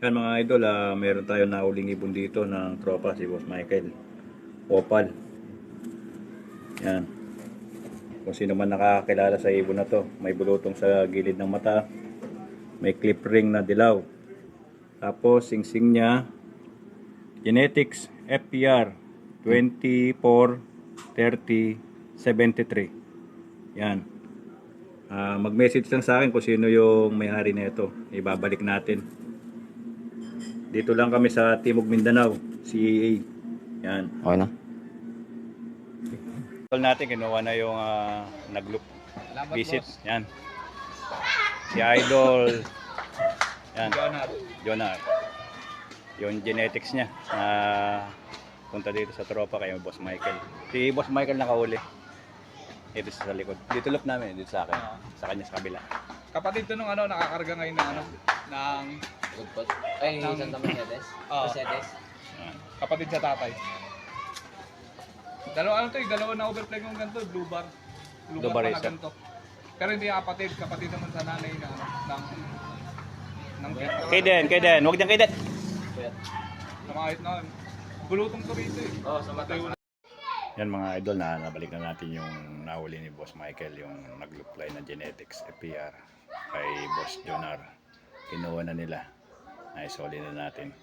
Yan mga idol, meron tayo nauling ibon dito ng tropa, si Boss Michael. Opal. Yan. Kung sino man nakakilala sa ibon na to, may bulutong sa gilid ng mata, may clip ring na dilaw. Tapos singsing niya, Genetics FPR 243073. Yan. Mag-message lang sa akin kung sino yung may-ari nito. Ibabalik natin. Dito lang kami sa Timog Mindanao, CAA. Yan. Okay na. Tol natin kinuha na yung nag-loop visit. Boss. Yan. Si Idol. Yan. Jonar. Yung genetics niya. Punta dito sa tropa kay Boss Michael. Si Boss Michael nakahuli. Ito sa likod. Dito loop namin, dito sa akin. Sa kanya sa kabila. Kapatid to nung nakakarga ngayon ng ng Ay, Santa Mercedes? Mercedes? Yan. kapatid sa tatay. Dalawa dalawa na overfly ng ganito, blue bar. Blue bar pa na isa. ganito. Pero hindi kapatid naman sa nanay ng Kaden, huwag dyan Kaden. Sa mga na bulutong to rito eh. Sa mata. Yan mga idol, nabalik na natin yung nahuli ni Boss Michael, yung nag-apply na genetics FPR kay Boss Jonar. Kinuha na nila. Naisoli na natin.